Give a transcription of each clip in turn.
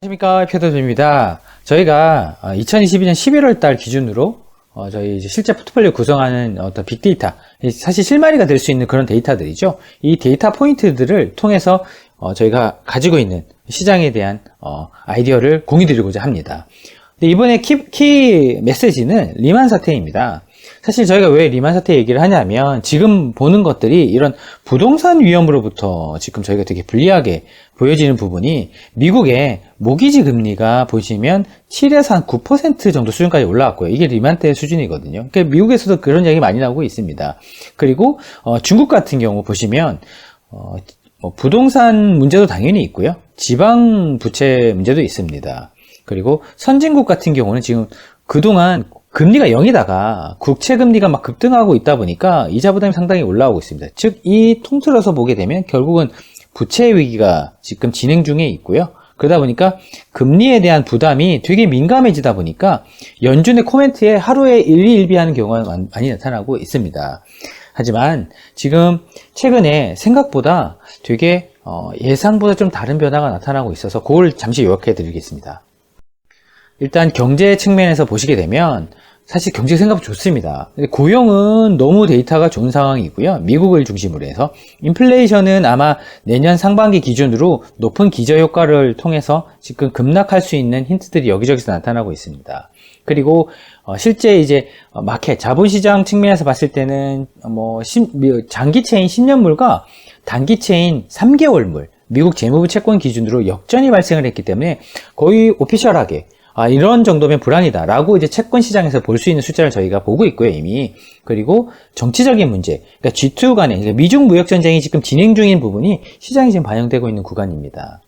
안녕하십니까, 표도입니다. 저희가 2022년 11월 달 기준으로 저희 이제 실제 포트폴리오 구성하는 어떤 빅데이터, 사실 실마리가 될 수 있는 그런 데이터들이죠. 이 데이터 포인트들을 통해서 저희가 가지고 있는 시장에 대한 아이디어를 공유드리고자 합니다. 근데 이번에 키 메시지는 리만 사태입니다. 사실 저희가 왜 리만 사태 얘기를 하냐면 지금 보는 것들이 이런 부동산 위험으로부터 지금 저희가 되게 불리하게 보여지는 부분이 미국의 모기지 금리가 보시면 7에서 한 9% 정도 수준까지 올라왔고요. 이게 리만 때 수준이거든요. 그러니까 미국에서도 그런 얘기 많이 나오고 있습니다. 그리고 중국 같은 경우 보시면 부동산 문제도 당연히 있고요. 지방 부채 문제도 있습니다. 그리고 선진국 같은 경우는 지금 그동안 금리가 0이다가 국채 금리가 막 급등하고 있다 보니까 이자 부담이 상당히 올라오고 있습니다. 즉, 이 통틀어서 보게 되면 결국은 부채 위기가 지금 진행 중에 있고요. 그러다 보니까 금리에 대한 부담이 되게 민감해지다 보니까 연준의 코멘트에 하루에 일희일비하는 경우가 많이 나타나고 있습니다. 하지만 지금 최근에 생각보다 되게 예상보다 좀 다른 변화가 나타나고 있어서 그걸 잠시 요약해 드리겠습니다. 일단 경제 측면에서 보시게 되면 사실 경제 생각보다 좋습니다. 고용은 너무 데이터가 좋은 상황이고요. 미국을 중심으로 해서 인플레이션은 아마 내년 상반기 기준으로 높은 기저효과를 통해서 지금 급락할 수 있는 힌트들이 여기저기서 나타나고 있습니다. 그리고 실제 이제 마켓 자본시장 측면에서 봤을 때는 장기채인 10년물과 단기채인 3개월물 미국 재무부 채권 기준으로 역전이 발생을 했기 때문에 거의 오피셜하게 이런 정도면 불안이다 라고 이제 채권 시장에서 볼 수 있는 숫자를 저희가 보고 있고요, 이미. 그리고 정치적인 문제, 그러니까 G2 간에, 그러니까 미중 무역전쟁이 지금 진행 중인 부분이 시장에 지금 반영되고 있는 구간입니다.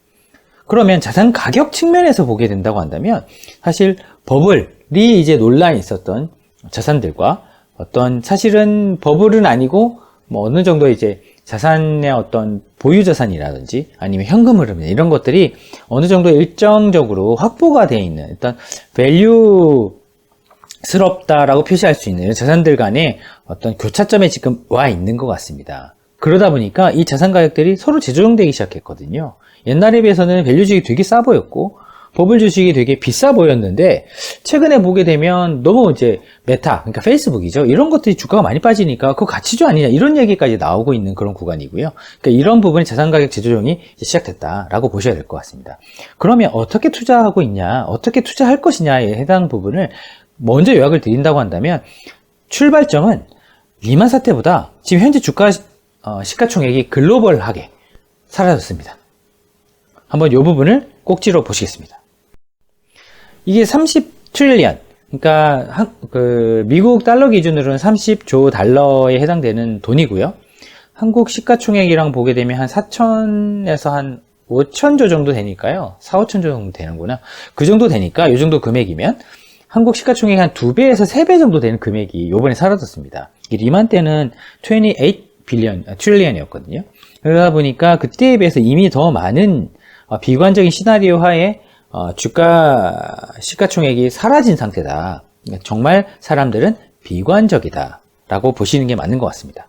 그러면 자산 가격 측면에서 보게 된다고 한다면 사실 버블이 이제 논란이 있었던 자산들과 어떤 사실은 버블은 아니고 어느 정도 이제 자산의 어떤 보유자산이라든지 아니면 현금 흐름 이런 것들이 어느 정도 일정적으로 확보가 되어 있는 일단 밸류스럽다라고 표시할 수 있는 자산들 간의 어떤 교차점에 지금 와 있는 것 같습니다. 그러다 보니까 이 자산 가격들이 서로 재조정되기 시작했거든요. 옛날에 비해서는 밸류 주식이 되게 싸 보였고 버블 주식이 되게 비싸 보였는데 최근에 보게 되면 너무 이제 메타, 그러니까 페이스북이죠. 이런 것들이 주가가 많이 빠지니까 그거 가치주 아니냐 이런 얘기까지 나오고 있는 그런 구간이고요. 그러니까 이런 부분이 자산가격 재조정이 시작됐다라고 보셔야 될 것 같습니다. 그러면 어떻게 투자하고 있냐, 어떻게 투자할 것이냐에 해당 부분을 먼저 요약을 드린다고 한다면 출발점은 리만 사태보다 지금 현재 주가 시가총액이 글로벌하게 사라졌습니다. 한번 이 부분을 꼭지로 보시겠습니다. 이게 30트릴리언, 그러니까 미국 달러 기준으로는 30조 달러에 해당되는 돈이고요. 한국 시가총액이랑 보게 되면 한 4천에서 한 5천조 정도 되니까요. 4, 5천조 정도 되는구나. 그 정도 되니까 이 정도 금액이면 한국 시가총액이 한 2배에서 3배 정도 되는 금액이 요번에 사라졌습니다. 리만 때는 28 트릴리언이었거든요. 그러다 보니까 그때에 비해서 이미 더 많은 비관적인 시나리오 하에 주가 시가총액이 사라진 상태다. 정말 사람들은 비관적이다 라고 보시는 게 맞는 것 같습니다.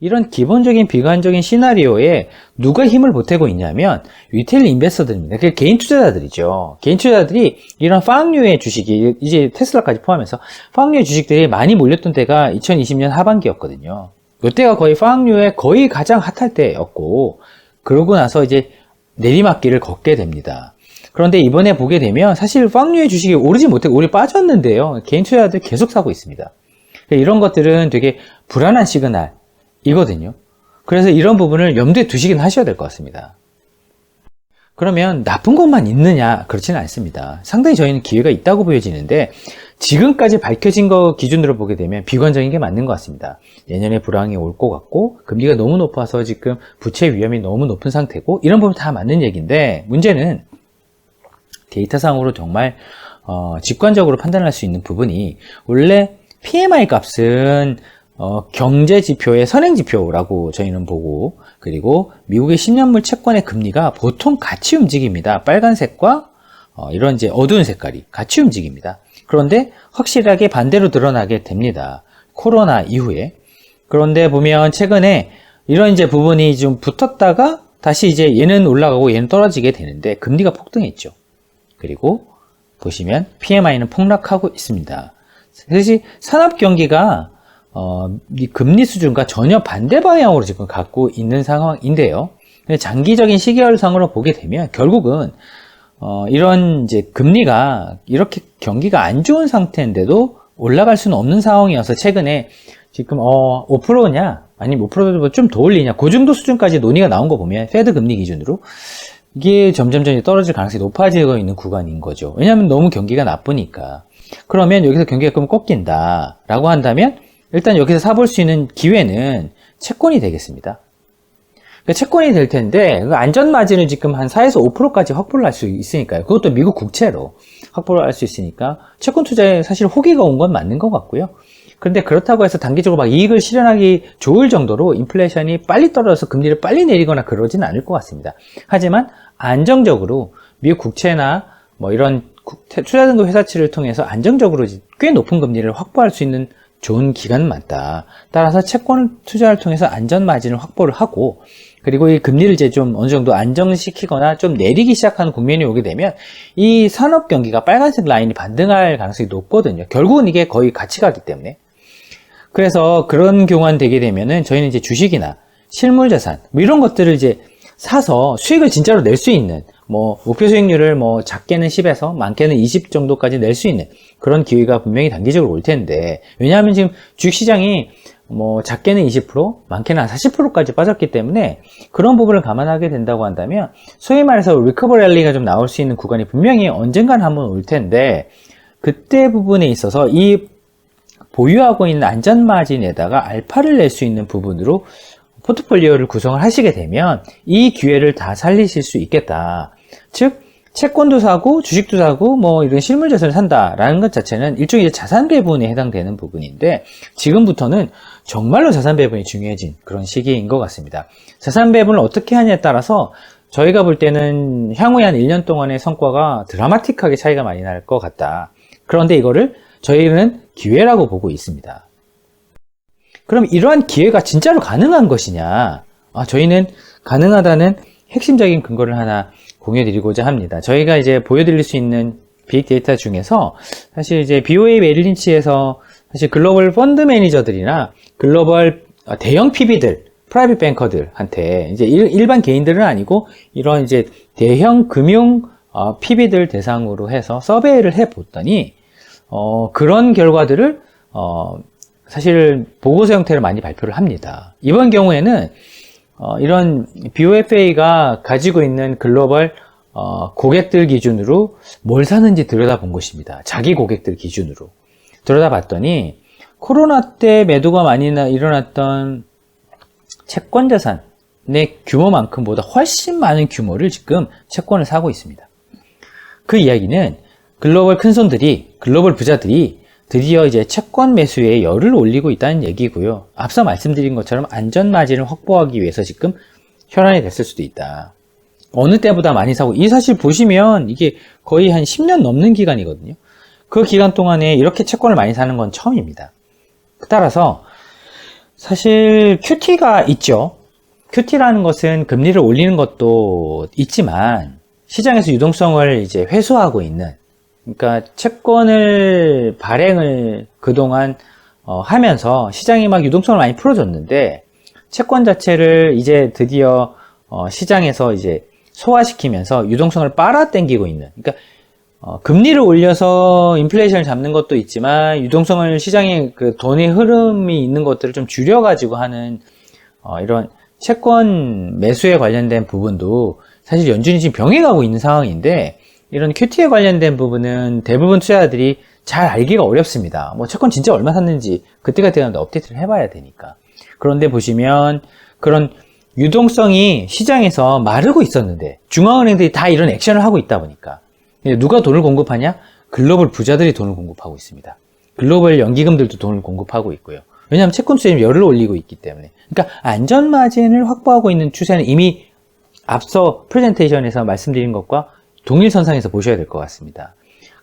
이런 기본적인 비관적인 시나리오에 누가 힘을 보태고 있냐면 리테일 인베스터들입니다. 그게 개인 투자자들이죠. 개인 투자자들이 이런 파악류의 주식이 이제 테슬라까지 포함해서 파악류의 주식들이 많이 몰렸던 때가 2020년 하반기였거든요. 이때가 거의 파악류의 거의 가장 핫할 때였고 그러고 나서 이제 내리막길을 걷게 됩니다. 그런데 이번에 보게 되면 사실 빵류의 주식이 오르지 못하고 오히려 빠졌는데요. 개인 투자자들 계속 사고 있습니다. 이런 것들은 되게 불안한 시그널이거든요. 그래서 이런 부분을 염두에 두시긴 하셔야 될 것 같습니다. 그러면 나쁜 것만 있느냐? 그렇지는 않습니다. 상당히 저희는 기회가 있다고 보여지는데 지금까지 밝혀진 거 기준으로 보게 되면 비관적인 게 맞는 것 같습니다. 내년에 불황이 올 것 같고 금리가 너무 높아서 지금 부채 위험이 너무 높은 상태고 이런 부분 다 맞는 얘기인데 문제는 데이터상으로 정말 직관적으로 판단할 수 있는 부분이 원래 PMI 값은 경제 지표의 선행 지표라고 저희는 보고 그리고 미국의 10년물 채권의 금리가 보통 같이 움직입니다. 빨간색과 이런 이제 어두운 색깔이 같이 움직입니다. 그런데 확실하게 반대로 드러나게 됩니다. 코로나 이후에. 그런데 보면 최근에 이런 이제 부분이 좀 붙었다가 다시 이제 얘는 올라가고 얘는 떨어지게 되는데 금리가 폭등했죠. 그리고 보시면 PMI는 폭락하고 있습니다. 사실 산업 경기가 이 금리 수준과 전혀 반대 방향으로 지금 갖고 있는 상황인데요. 장기적인 시계열상으로 보게 되면 결국은 이런 이제 금리가 이렇게 경기가 안 좋은 상태인데도 올라갈 수는 없는 상황이어서 최근에 지금 5%냐 아니면 5%도 좀 더 올리냐 그 정도 수준까지 논의가 나온 거 보면 페드 금리 기준으로 이게 점점 떨어질 가능성이 높아지고 있는 구간인 거죠. 왜냐하면 너무 경기가 나쁘니까. 그러면 여기서 경기가 좀 꺾인다 라고 한다면 일단 여기서 사볼 수 있는 기회는 채권이 되겠습니다. 그러니까 채권이 될 텐데 안전마진을 지금 한 4에서 5%까지 확보를 할 수 있으니까요. 그것도 미국 국채로 확보를 할 수 있으니까 채권 투자에 사실 호기가 온 건 맞는 것 같고요. 그런데 그렇다고 해서 단기적으로 막 이익을 실현하기 좋을 정도로 인플레이션이 빨리 떨어져서 금리를 빨리 내리거나 그러진 않을 것 같습니다. 하지만 안정적으로 미국 국채나 뭐 이런 투자등급 회사채를 통해서 안정적으로 꽤 높은 금리를 확보할 수 있는 좋은 기간은 맞다. 따라서 채권 투자를 통해서 안전 마진을 확보를 하고 그리고 이 금리를 이제 좀 어느 정도 안정시키거나 좀 내리기 시작하는 국면이 오게 되면 이 산업 경기가 빨간색 라인이 반등할 가능성이 높거든요. 결국은 이게 거의 같이 가기 때문에. 그래서 그런 경우만 되게 되면은 저희는 이제 주식이나 실물 자산 뭐 이런 것들을 이제 사서 수익을 진짜로 낼 수 있는 뭐 목표 수익률을 뭐 작게는 10에서 많게는 20 정도까지 낼 수 있는 그런 기회가 분명히 단기적으로 올 텐데 왜냐하면 지금 주식시장이 뭐 작게는 20% 많게는 한 40%까지 빠졌기 때문에 그런 부분을 감안하게 된다고 한다면 소위 말해서 리커버 랠리가 좀 나올 수 있는 구간이 분명히 언젠간 한번 올 텐데 그때 부분에 있어서 이 보유하고 있는 안전마진에다가 알파를 낼 수 있는 부분으로 포트폴리오를 구성을 하시게 되면 이 기회를 다 살리실 수 있겠다. 즉 채권도 사고 주식도 사고 뭐 이런 실물 자산을 산다라는 것 자체는 일종의 이제 자산 배분에 해당되는 부분인데 지금부터는 정말로 자산 배분이 중요해진 그런 시기인 것 같습니다. 자산 배분을 어떻게 하냐에 따라서 저희가 볼 때는 향후에 한 1년 동안의 성과가 드라마틱하게 차이가 많이 날 것 같다. 그런데 이거를 저희는 기회라고 보고 있습니다. 그럼 이러한 기회가 진짜로 가능한 것이냐? 저희는 가능하다는 핵심적인 근거를 하나 공유드리고자 합니다. 저희가 이제 보여드릴 수 있는 빅데이터 중에서 사실 이제 BOA 메릴린치에서 사실 글로벌 펀드 매니저들이나 글로벌 대형 PB들, 프라이빗 뱅커들한테 이제 일반 개인들은 아니고 이런 이제 대형 금융 PB들 대상으로 해서 서베이를 해봤더니 그런 결과들을 사실 보고서 형태로 많이 발표를 합니다. 이번 경우에는 이런 BOFA가 가지고 있는 글로벌 고객들 기준으로 뭘 사는지 들여다본 것입니다. 자기 고객들 기준으로 들여다봤더니 코로나 때 매도가 많이 일어났던 채권 자산의 규모만큼보다 훨씬 많은 규모를 지금 채권을 사고 있습니다. 그 이야기는 글로벌 큰손들이 글로벌 부자들이 드디어 이제 채권 매수에 열을 올리고 있다는 얘기고요. 앞서 말씀드린 것처럼 안전마진을 확보하기 위해서 지금 혈안이 됐을 수도 있다. 어느 때보다 많이 사고 이 사실 보시면 이게 거의 한 10년 넘는 기간이거든요. 그 기간 동안에 이렇게 채권을 많이 사는 건 처음입니다. 따라서 사실 QT가 있죠. QT라는 것은 금리를 올리는 것도 있지만 시장에서 유동성을 이제 회수하고 있는 그러니까 채권을 발행을 그동안 하면서 시장이 막 유동성을 많이 풀어줬는데 채권 자체를 이제 드디어 시장에서 이제 소화시키면서 유동성을 빨아당기고 있는 그러니까 금리를 올려서 인플레이션을 잡는 것도 있지만 유동성을 시장에 그 돈의 흐름이 있는 것들을 좀 줄여가지고 하는 이런 채권 매수에 관련된 부분도 사실 연준이 지금 병행하고 있는 상황인데 이런 QT에 관련된 부분은 대부분 투자자들이 잘 알기가 어렵습니다. 뭐 채권 진짜 얼마 샀는지 그때가 되는데 업데이트를 해봐야 되니까. 그런데 보시면 그런 유동성이 시장에서 마르고 있었는데 중앙은행들이 다 이런 액션을 하고 있다 보니까 누가 돈을 공급하냐? 글로벌 부자들이 돈을 공급하고 있습니다. 글로벌 연기금들도 돈을 공급하고 있고요. 왜냐하면 채권 투자에 열을 올리고 있기 때문에. 그러니까 안전마진을 확보하고 있는 추세는 이미 앞서 프레젠테이션에서 말씀드린 것과 동일선상에서 보셔야 될 것 같습니다.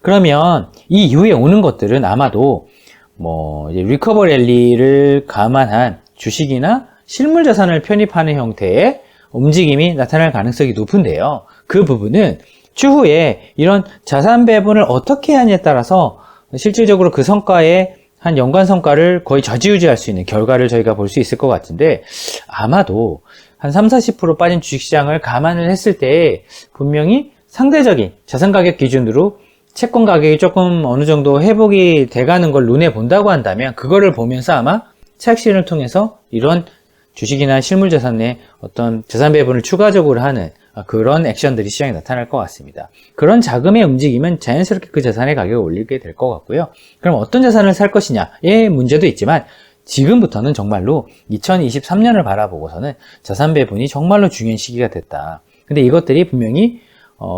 그러면 이 이후에 오는 것들은 아마도 뭐 이제 리커버 랠리를 감안한 주식이나 실물 자산을 편입하는 형태의 움직임이 나타날 가능성이 높은데요. 그 부분은 추후에 이런 자산 배분을 어떻게 하냐에 따라서 실질적으로 그 성과에 한 연관 성과를 거의 좌지우지할 수 있는 결과를 저희가 볼 수 있을 것 같은데, 아마도 한 30-40% 빠진 주식시장을 감안을 했을 때 분명히 상대적인 자산 가격 기준으로 채권 가격이 조금 어느 정도 회복이 돼가는 걸 눈에 본다고 한다면, 그거를 보면서 아마 차익 실현을 통해서 이런 주식이나 실물자산의 어떤 자산 배분을 추가적으로 하는 그런 액션들이 시장에 나타날 것 같습니다. 그런 자금의 움직임은 자연스럽게 그 자산의 가격을 올리게 될 것 같고요. 그럼 어떤 자산을 살 것이냐의 문제도 있지만, 지금부터는 정말로 2023년을 바라보고서는 자산 배분이 정말로 중요한 시기가 됐다. 근데 이것들이 분명히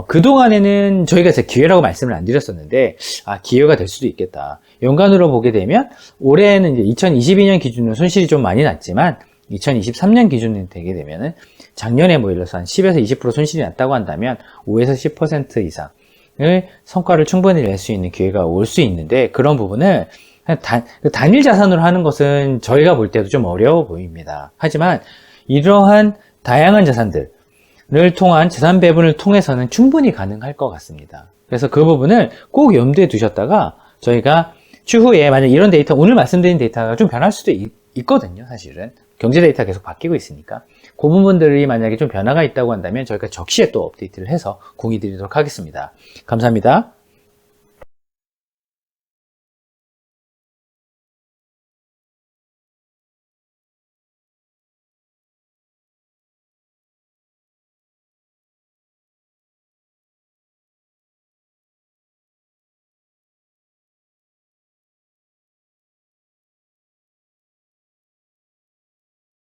그동안에는 저희가 제 기회라고 말씀을 안 드렸었는데, 기회가 될 수도 있겠다. 연간으로 보게 되면 올해는 이제 2022년 기준으로 손실이 좀 많이 났지만 2023년 기준이 되게 되면은 작년에 뭐 예를 들어서 한 10에서 20% 손실이 났다고 한다면 5에서 10% 이상의 성과를 충분히 낼 수 있는 기회가 올 수 있는데, 그런 부분을 단일 자산으로 하는 것은 저희가 볼 때도 좀 어려워 보입니다. 하지만 이러한 다양한 자산들을 통한 자산 배분을 통해서는 충분히 가능할 것 같습니다. 그래서 그 부분을 꼭 염두에 두셨다가, 저희가 추후에 만약 이런 데이터, 오늘 말씀드린 데이터가 좀 변할 수도 있거든요. 사실은 경제 데이터가 계속 바뀌고 있으니까 그 부분들이 만약에 좀 변화가 있다고 한다면 저희가 적시에 또 업데이트를 해서 공유 드리도록 하겠습니다. 감사합니다.